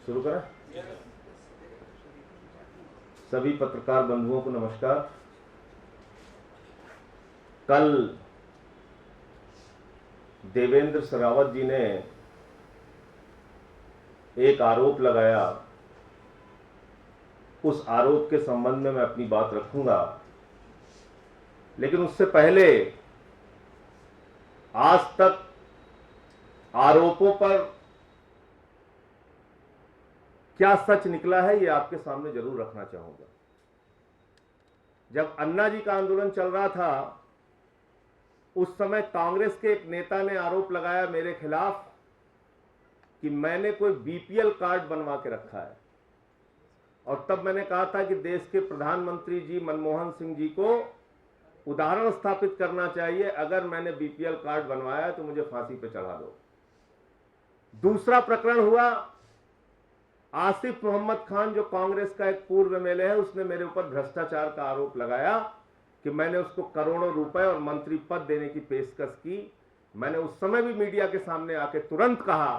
शुरू करें। सभी पत्रकार बंधुओं को नमस्कार। कल देवेंद्र शेरावत जी ने एक आरोप लगाया, उस आरोप के संबंध में मैं अपनी बात रखूंगा, लेकिन उससे पहले आज तक आरोपों पर क्या सच निकला है, यह आपके सामने जरूर रखना चाहूंगा। जब अन्ना जी का आंदोलन चल रहा था, उस समय कांग्रेस के एक नेता ने आरोप लगाया मेरे खिलाफ कि मैंने कोई बीपीएल कार्ड बनवा के रखा है, और तब मैंने कहा था कि देश के प्रधानमंत्री जी मनमोहन सिंह जी को उदाहरण स्थापित करना चाहिए, अगर मैंने बीपीएल कार्ड बनवाया तो मुझे फांसी पे चढ़ा दो। दूसरा प्रकरण हुआ, आसिफ मोहम्मद खान जो कांग्रेस का एक पूर्व एमएलए है, उसने मेरे ऊपर भ्रष्टाचार का आरोप लगाया कि मैंने उसको करोड़ों रुपए और मंत्री पद देने की पेशकश की। मैंने उस समय भी मीडिया के सामने आके तुरंत कहा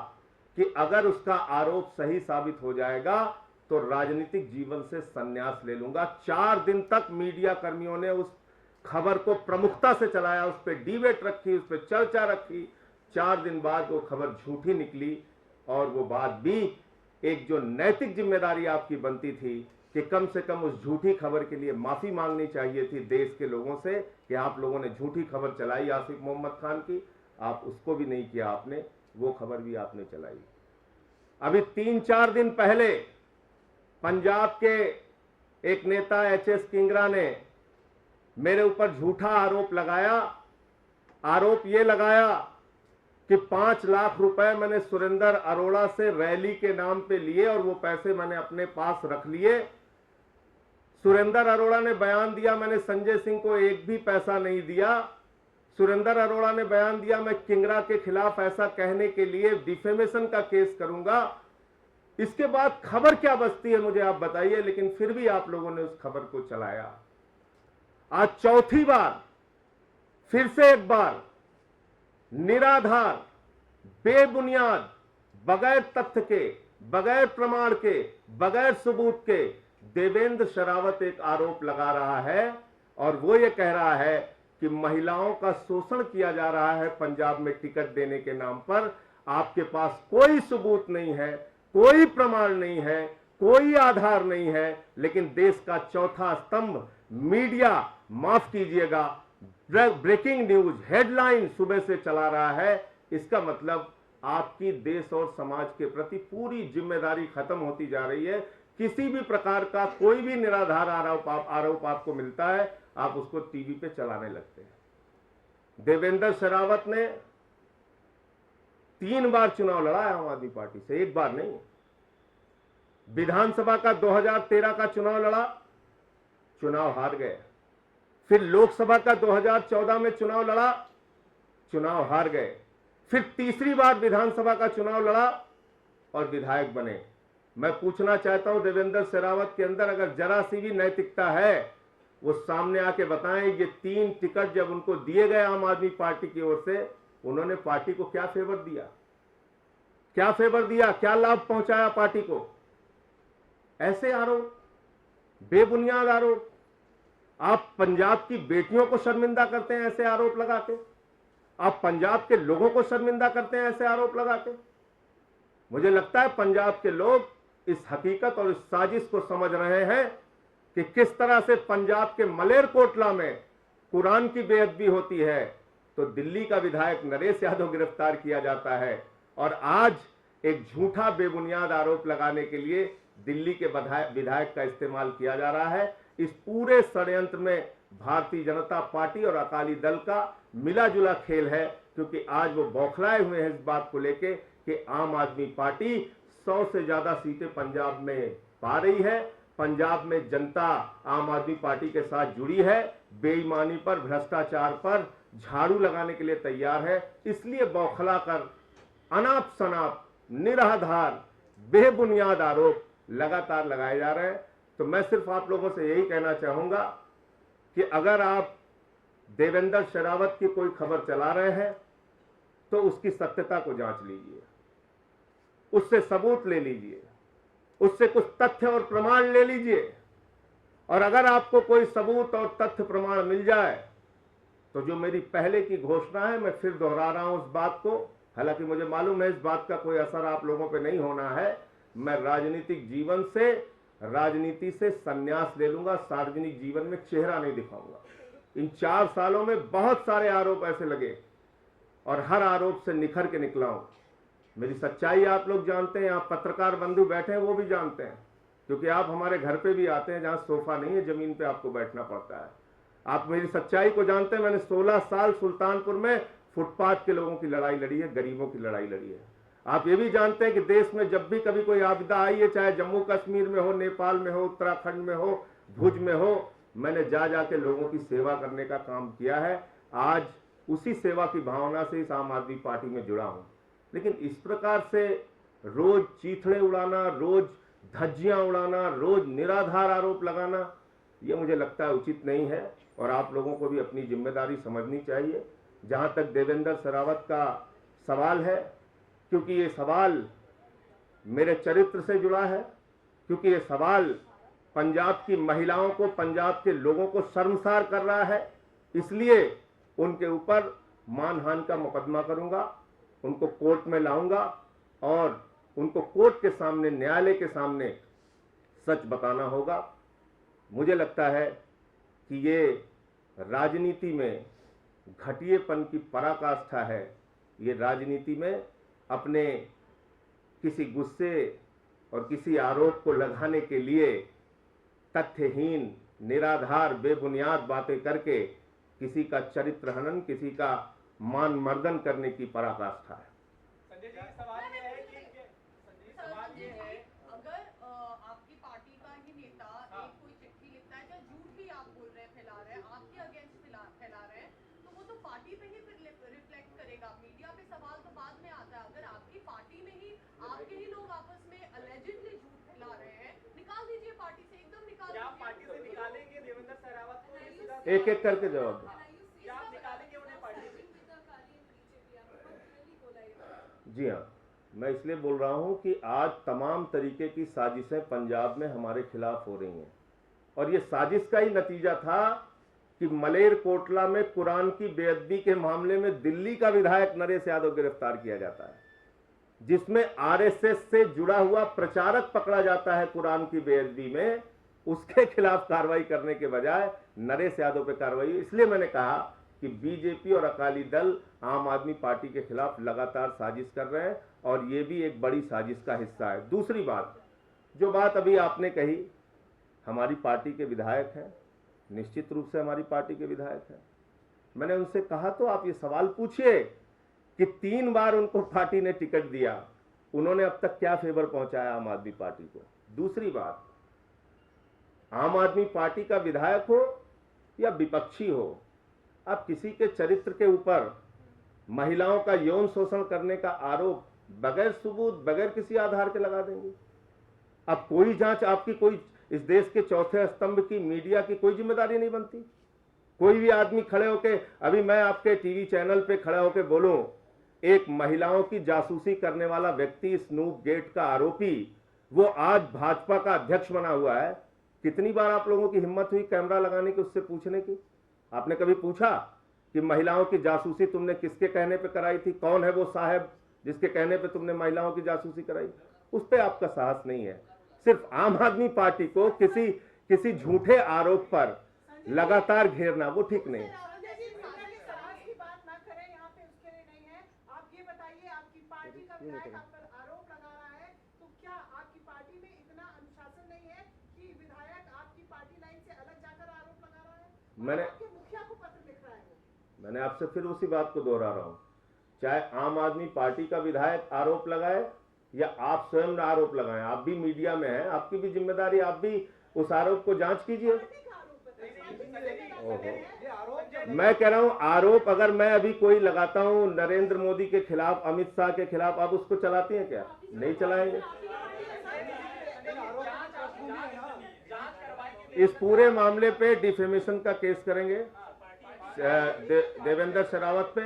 कि अगर उसका आरोप सही साबित हो जाएगा तो राजनीतिक जीवन से संन्यास ले लूंगा। 4 दिन तक मीडिया कर्मियों ने उस खबर को प्रमुखता से चलाया, उस पर डिबेट रखी, उस पर चर्चा रखी। 4 दिन बाद वो खबर झूठी निकली, और वो बात भी एक जो नैतिक जिम्मेदारी आपकी बनती थी कि कम से कम उस झूठी खबर के लिए माफी मांगनी चाहिए थी देश के लोगों से कि आप लोगों ने झूठी खबर चलाई आसिफ मोहम्मद खान की, आप उसको भी नहीं किया, आपने वो खबर भी आपने चलाई। अभी 3-4 दिन पहले पंजाब के एक नेता एचएस किंगरा ने मेरे ऊपर झूठा आरोप लगाया। आरोप यह लगाया कि 5 लाख रुपए मैंने सुरेंद्र अरोड़ा से रैली के नाम पे लिए और वो पैसे मैंने अपने पास रख लिए। सुरेंद्र अरोड़ा ने बयान दिया मैंने संजय सिंह को एक भी पैसा नहीं दिया। सुरेंद्र अरोड़ा ने बयान दिया मैं किंगरा के खिलाफ ऐसा कहने के लिए डिफेमेशन का केस करूंगा। इसके बाद खबर क्या बचती है मुझे आप बताइए, लेकिन फिर भी आप लोगों ने उस खबर को चलाया। आज चौथी बार फिर से एक बार निराधार, बेबुनियाद, बगैर तथ्य के, बगैर प्रमाण के, बगैर सबूत के देवेंद्र शेरावत एक आरोप लगा रहा है, और वो ये कह रहा है कि महिलाओं का शोषण किया जा रहा है पंजाब में टिकट देने के नाम पर। आपके पास कोई सबूत नहीं है, कोई प्रमाण नहीं है, कोई आधार नहीं है, लेकिन देश का चौथा स्तंभ मीडिया, माफ कीजिएगा, ब्रेकिंग न्यूज हेडलाइन सुबह से चला रहा है। इसका मतलब आपकी देश और समाज के प्रति पूरी जिम्मेदारी खत्म होती जा रही है। किसी भी प्रकार का कोई भी निराधार आरोप आपको मिलता है, आप उसको टीवी पे चलाने लगते हैं। देवेंद्र शेरावत ने 3 बार चुनाव लड़ा है आम आदमी पार्टी से, एक बार नहीं। विधानसभा का 2013 का चुनाव लड़ा, चुनाव हार गए। फिर लोकसभा का 2014 में चुनाव लड़ा, चुनाव हार गए। फिर तीसरी बार विधानसभा का चुनाव लड़ा और विधायक बने। मैं पूछना चाहता हूं देवेंद्र शेरावत के अंदर अगर जरा सी भी नैतिकता है, वो सामने आके बताएं। ये 3 टिकट जब उनको दिए गए आम आदमी पार्टी की ओर से, उन्होंने पार्टी को क्या फेवर दिया, क्या फेवर दिया, क्या लाभ पहुंचाया पार्टी को? ऐसे आरोप, बेबुनियाद आरोप। आप पंजाब की बेटियों को शर्मिंदा करते हैं ऐसे आरोप लगा के, आप पंजाब के लोगों को शर्मिंदा करते हैं ऐसे आरोप लगा के। मुझे लगता है पंजाब के लोग इस हकीकत और इस साजिश को समझ रहे हैं कि किस तरह से पंजाब के मलेरकोटला में कुरान की बेअदबी होती है तो दिल्ली का विधायक नरेश यादव गिरफ्तार किया जाता है, और आज एक झूठा बेबुनियाद आरोप लगाने के लिए दिल्ली के विधायक का इस्तेमाल किया जा रहा है। इस पूरे षड्यंत्र में भारतीय जनता पार्टी और अकाली दल का मिला जुला खेल है, क्योंकि आज वो बौखलाए हुए हैं इस बात को लेके कि आम आदमी पार्टी 100 से ज्यादा सीटें पंजाब में पा रही है। पंजाब में जनता आम आदमी पार्टी के साथ जुड़ी है, बेईमानी पर, भ्रष्टाचार पर झाड़ू लगाने के लिए तैयार है। इसलिए बौखला कर अनाप शनाप, निराधार, बेबुनियाद आरोप लगातार लगाए जा रहे हैं। तो मैं सिर्फ आप लोगों से यही कहना चाहूंगा कि अगर आप देवेंद्र शेरावत की कोई खबर चला रहे हैं तो उसकी सत्यता को जांच लीजिए, उससे सबूत ले लीजिए। उससे कुछ तथ्य और प्रमाण ले लीजिए, और अगर आपको कोई सबूत और तथ्य प्रमाण मिल जाए तो जो मेरी पहले की घोषणा है, मैं फिर दोहरा रहा हूं उस बात को, हालांकि मुझे मालूम है इस बात का कोई असर आप लोगों पे नहीं होना है, मैं राजनीतिक जीवन से, राजनीति से संन्यास ले लूंगा, सार्वजनिक जीवन में चेहरा नहीं दिखाऊंगा। इन 4 सालों में बहुत सारे आरोप ऐसे लगे और हर आरोप से निखर के निकला हूं। मेरी सच्चाई आप लोग जानते हैं, यहाँ पत्रकार बंधु बैठे हैं वो भी जानते हैं, क्योंकि आप हमारे घर पे भी आते हैं जहां सोफा नहीं है, जमीन पे आपको बैठना पड़ता है। आप मेरी सच्चाई को जानते हैं। मैंने 16 साल सुल्तानपुर में फुटपाथ के लोगों की लड़ाई लड़ी है, गरीबों की लड़ाई लड़ी है। आप ये भी जानते हैं कि देश में जब भी कभी कोई आपदा आई है, चाहे जम्मू कश्मीर में हो, नेपाल में हो, उत्तराखंड में हो, भुज में हो, मैंने जा जाके लोगों की सेवा करने का काम किया है। आज उसी सेवा की भावना से इस आम आदमी पार्टी में जुड़ा हूं। लेकिन इस प्रकार से रोज चीथड़े उड़ाना, रोज धज्जियां उड़ाना, रोज निराधार आरोप लगाना, यह मुझे लगता है उचित नहीं है, और आप लोगों को भी अपनी जिम्मेदारी समझनी चाहिए। जहां तक देवेंद्र शेरावत का सवाल है, क्योंकि ये सवाल मेरे चरित्र से जुड़ा है, क्योंकि ये सवाल पंजाब की महिलाओं को, पंजाब के लोगों को शर्मसार कर रहा है, इसलिए उनके ऊपर मानहानि का मुकदमा करूंगा, उनको कोर्ट में लाऊंगा और उनको कोर्ट के सामने, न्यायालय के सामने सच बताना होगा। मुझे लगता है कि ये राजनीति में घटिएपन की पराकाष्ठा है। ये राजनीति में अपने किसी गुस्से और किसी आरोप को लगाने के लिए तथ्यहीन, निराधार, बेबुनियाद बातें करके किसी का चरित्र हनन, किसी का मान मर्दन करने की पराकाष्ठा है। संजय जी, सवाल ये है कि अगर आपकी पार्टी का ही नेता एक कोई चिट्ठी लिखता है, या झूठ भी आप बोल रहे हैं, फैला रहे हैं, आपके अगेंस्ट फैला रहे हैं, तो वो तो पार्टी पे ही रिफ्लेक्ट करेगा। मीडिया पे सवाल तो बाद में आता है। अगर आपकी पार्टी में ही आपके ही लोग आपस में अलेजिडली झूठ फैला रहे हैं, निकाल दीजिए पार्टी से, एकदम निकाल दीजिए। क्या आप पार्टी से निकालेंगे देवेंद्र शेरावत को? एक एक करके जवाब दो। क्या आप निकालेंगे उन्हें पार्टी से? जी हाँ, मैं इसलिए बोल रहा हूं कि आज तमाम तरीके की साजिशें पंजाब में हमारे खिलाफ हो रही हैं, और ये साजिश का ही नतीजा था कि मलेरकोटला में कुरान की बेअदबी के मामले में दिल्ली का विधायक नरेश यादव गिरफ्तार किया जाता है, जिसमें आरएसएस से जुड़ा हुआ प्रचारक पकड़ा जाता है कुरान की बेअदबी में। उसके खिलाफ कार्रवाई करने के बजाय नरेश यादव पे कार्रवाई। इसलिए मैंने कहा कि बीजेपी और अकाली दल आम आदमी पार्टी के खिलाफ लगातार साजिश कर रहे हैं, और ये भी एक बड़ी साजिश का हिस्सा है। दूसरी बात, जो बात अभी आपने कही, हमारी पार्टी के विधायक हैं, निश्चित रूप से हमारी पार्टी के विधायक हैं। मैंने उनसे कहा तो आप ये सवाल पूछिए कि 3 बार उनको पार्टी ने टिकट दिया, उन्होंने अब तक क्या फेवर पहुंचाया आम आदमी पार्टी को। दूसरी बात, आम आदमी पार्टी का विधायक हो या विपक्षी हो, आप किसी के चरित्र के ऊपर महिलाओं का यौन शोषण करने का आरोप बगैर सबूत, बगैर किसी आधार के लगा देंगे। अब कोई जांच आपकी, कोई इस देश के चौथे स्तंभ की मीडिया की कोई जिम्मेदारी नहीं बनती? कोई भी आदमी खड़े होके, अभी मैं आपके टीवी चैनल पे खड़े होके बोलूं, एक महिलाओं की जासूसी करने वाला व्यक्ति, स्नूप गेट का आरोपी, वो आज भाजपा का अध्यक्ष बना हुआ है। कितनी बार आप लोगों की हिम्मत हुई कैमरा लगाने की, उससे पूछने की? आपने कभी पूछा कि महिलाओं की जासूसी तुमने किसके कहने पे कराई थी? कौन है वो साहब जिसके कहने पे तुमने महिलाओं की जासूसी कराई? उस पर आपका साहस नहीं है। सिर्फ आम आदमी पार्टी को किसी झूठे आरोप पर लगातार घेरना, वो ठीक नहीं है। मैंने आपसे फिर उसी बात को दोहरा रहा हूं, चाहे आम आदमी पार्टी का विधायक आरोप लगाए या आप स्वयं आरोप लगाएं, आप भी मीडिया में हैं, आपकी भी जिम्मेदारी, आप भी उस आरोप को जांच कीजिए। मैं कह रहा हूं, आरोप अगर मैं अभी कोई लगाता हूं नरेंद्र मोदी के खिलाफ, अमित शाह के खिलाफ, आप उसको चलाती हैं क्या? नहीं चलाएंगे। इस पूरे मामले पे डिफेमेशन का केस करेंगे देवेंद्र शेरावत पे।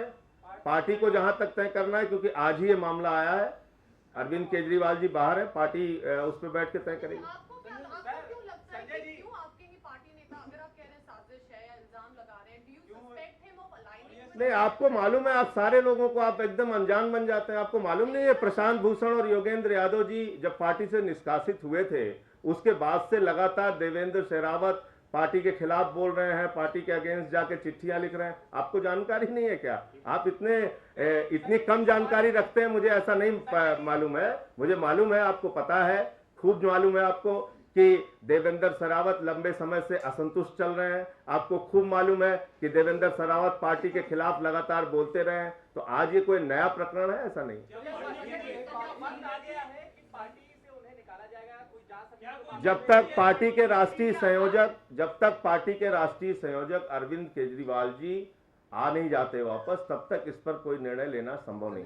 पार्टी को जहां तक तय करना है, क्योंकि आज ही ये मामला आया है, अरविंद केजरीवाल जी बाहर है, पार्टी उस पर बैठ के तय करेगी। आपको क्यों लगता है कि क्यों आपके ही पार्टी नेता, अगर आप कह रहे हैं साजिश है या इल्जाम लगा रहे हैं, do you suspect him of aligning? नहीं, आपको मालूम है, आप सारे लोगों को आप एकदम अनजान बन जाते हैं। आपको मालूम नहीं है, प्रशांत भूषण और योगेंद्र यादव जी जब पार्टी से निष्कासित हुए थे, उसके बाद से लगातार देवेंद्र शेरावत पार्टी के खिलाफ बोल रहे हैं, पार्टी के अगेंस्ट जाके चिट्ठियां लिख रहे हैं। आपको जानकारी नहीं है क्या? आप इतनी कम जानकारी रखते हैं, मुझे ऐसा नहीं मालूम है। मुझे मालूम है, आपको पता है, खूब मालूम है आपको कि देवेंद्र शेरावत लंबे समय से असंतुष्ट चल रहे हैं। आपको खूब मालूम है कि देवेंद्र शेरावत पार्टी के खिलाफ लगातार बोलते रहे हैं। तो आज ये कोई नया प्रकरण है, ऐसा नहीं। जब तक पार्टी के राष्ट्रीय संयोजक अरविंद केजरीवाल जी आ नहीं जाते वापस, तब तक इस पर कोई निर्णय लेना संभव नहीं।